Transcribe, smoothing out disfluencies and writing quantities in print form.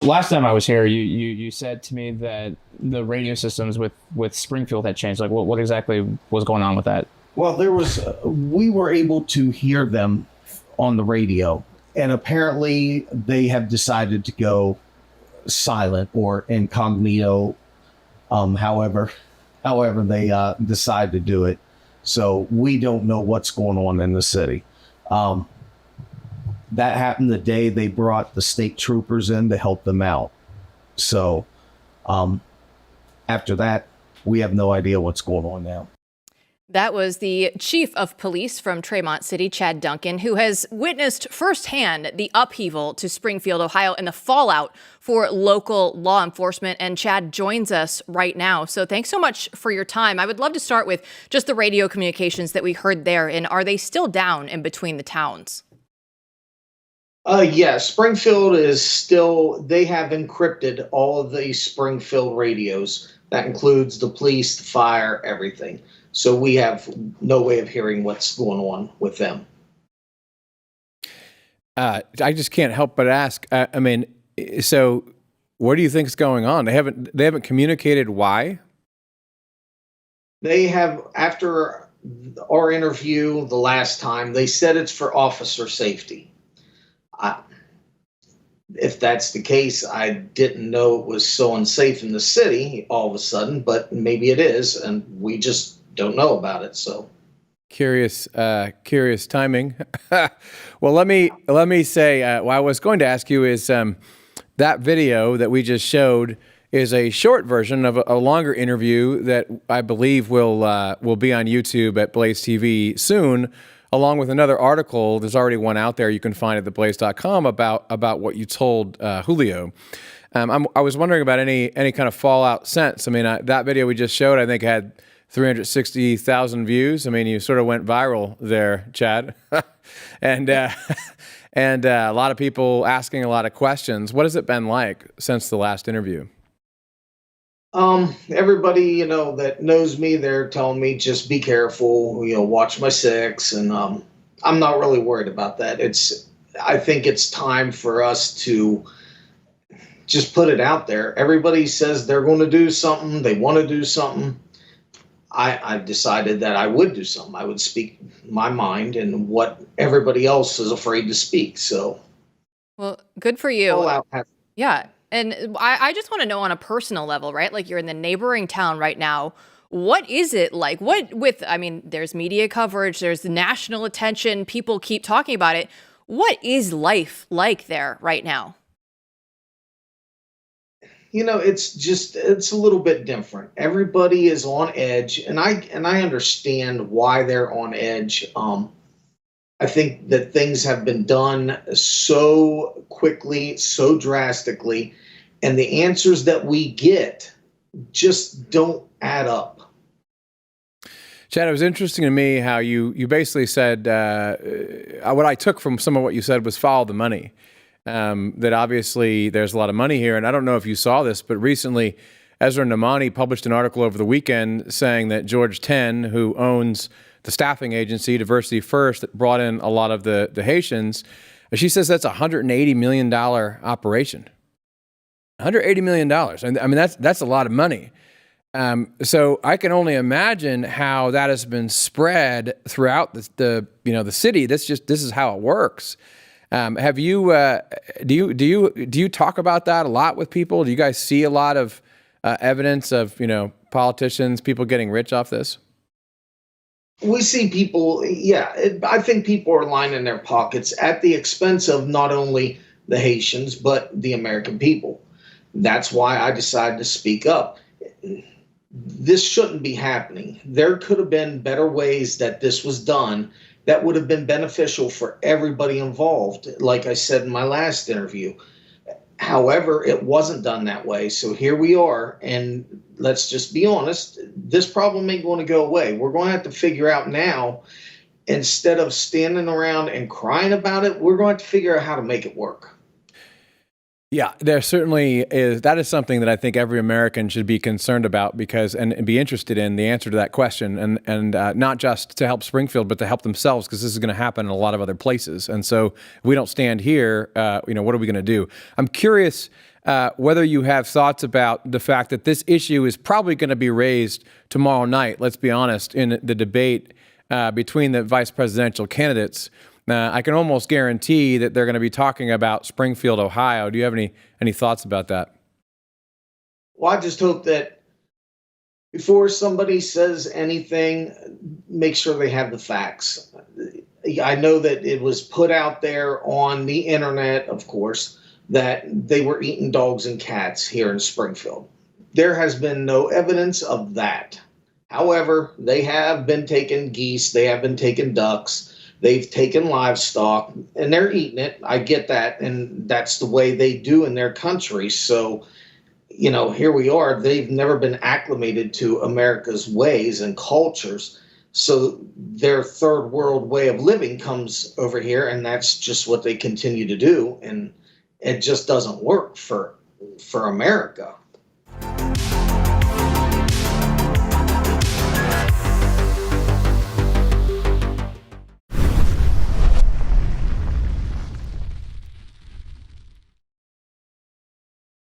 Last time I was here, you said to me that the radio systems with Springfield had changed. Like, what exactly was going on with that? Well, we were able to hear them on the radio, and apparently they have decided to go silent or incognito, however, they decide to do it. So we don't know what's going on in the city. Um, that happened the day they brought the state troopers in to help them out. So um, after that, we have no idea what's going on now. That was the chief of police from Tremont City, Chad Duncan, who has witnessed firsthand the upheaval to Springfield, Ohio, and the fallout for local law enforcement. And Chad joins us right now. So thanks so much for your time. I would love to start with just the radio communications that we heard there. And are they still down in between the towns? Yeah, Springfield is still, they have encrypted all of the Springfield radios. That includes the police, the fire, everything. So we have no way of hearing what's going on with them. I just can't help but ask. I mean, so what do you think is going on? They haven't communicated why? They have, after our interview the last time, they said it's for officer safety. If that's the case, I didn't know it was so unsafe in the city all of a sudden, but maybe it is, and we just don't know about it. So curious timing. Well, let me say, what I was going to ask you is that video that we just showed is a short version of a longer interview that I believe will be on YouTube at BlazeTV soon, along with another article. There's already one out there you can find at theblaze.com about what you told Julio. I was wondering about any kind of fallout sense. I mean, that video we just showed, I think, had 360,000 views. I mean, you sort of went viral there, Chad. and a lot of people asking a lot of questions. What has it been like since the last interview? Everybody, that knows me, they're telling me just be careful, watch my six. And I'm not really worried about that. I think it's time for us to just put it out there. Everybody says they're going to do something. They want to do something. I've decided that I would do something. I would speak my mind and what everybody else is afraid to speak. So, well, good for you. Yeah. And I just want to know on a personal level, right? Like you're in the neighboring town right now. What is it like? There's media coverage, there's national attention. People keep talking about it. What is life like there right now? It's a little bit different. Everybody is on edge, and I understand why they're on edge. I think that things have been done so quickly, so drastically, and the answers that we get just don't add up. Chad, it was interesting to me how you basically said, what I took from some of what you said was follow the money. That obviously there's a lot of money here. And I don't know if you saw this, but recently Ezra Namani published an article over the weekend saying that George Ten, who owns the staffing agency Diversity First, that brought in a lot of the Haitians, she says that's a $180 million operation. $180 million. And I mean, that's a lot of money. So I can only imagine how that has been spread throughout the city. This is how it works. Have you, do you talk about that a lot with people? Do you guys see a lot of evidence of, politicians, people getting rich off this? We see people, I think people are lining their pockets at the expense of not only the Haitians, but the American people. That's why I decided to speak up. This shouldn't be happening. There could have been better ways that this was done that would have been beneficial for everybody involved, like I said in my last interview. However, it wasn't done that way. So here we are, and let's just be honest, this problem ain't going to go away. We're going to have to figure out now, instead of standing around and crying about it, we're going to have to figure out how to make it work. Yeah, there certainly is. That is something that I think every American should be concerned about and be interested in the answer to that question, and not just to help Springfield, but to help themselves, because this is going to happen in a lot of other places. And so if we don't stand here, what are we going to do? I'm curious, whether you have thoughts about the fact that this issue is probably going to be raised tomorrow night, let's be honest, in the debate between the vice presidential candidates. I can almost guarantee that they're going to be talking about Springfield, Ohio. Do you have any thoughts about that? Well, I just hope that before somebody says anything, make sure they have the facts. I know that it was put out there on the internet, of course, that they were eating dogs and cats here in Springfield. There has been no evidence of that. However, they have been taking geese, they have been taking ducks, they've taken livestock, and they're eating it. I get that, and that's the way they do in their country. So, you know, here we are. They've never been acclimated to America's ways and cultures. So their third world way of living comes over here, and that's just what they continue to do. And it just doesn't work for America.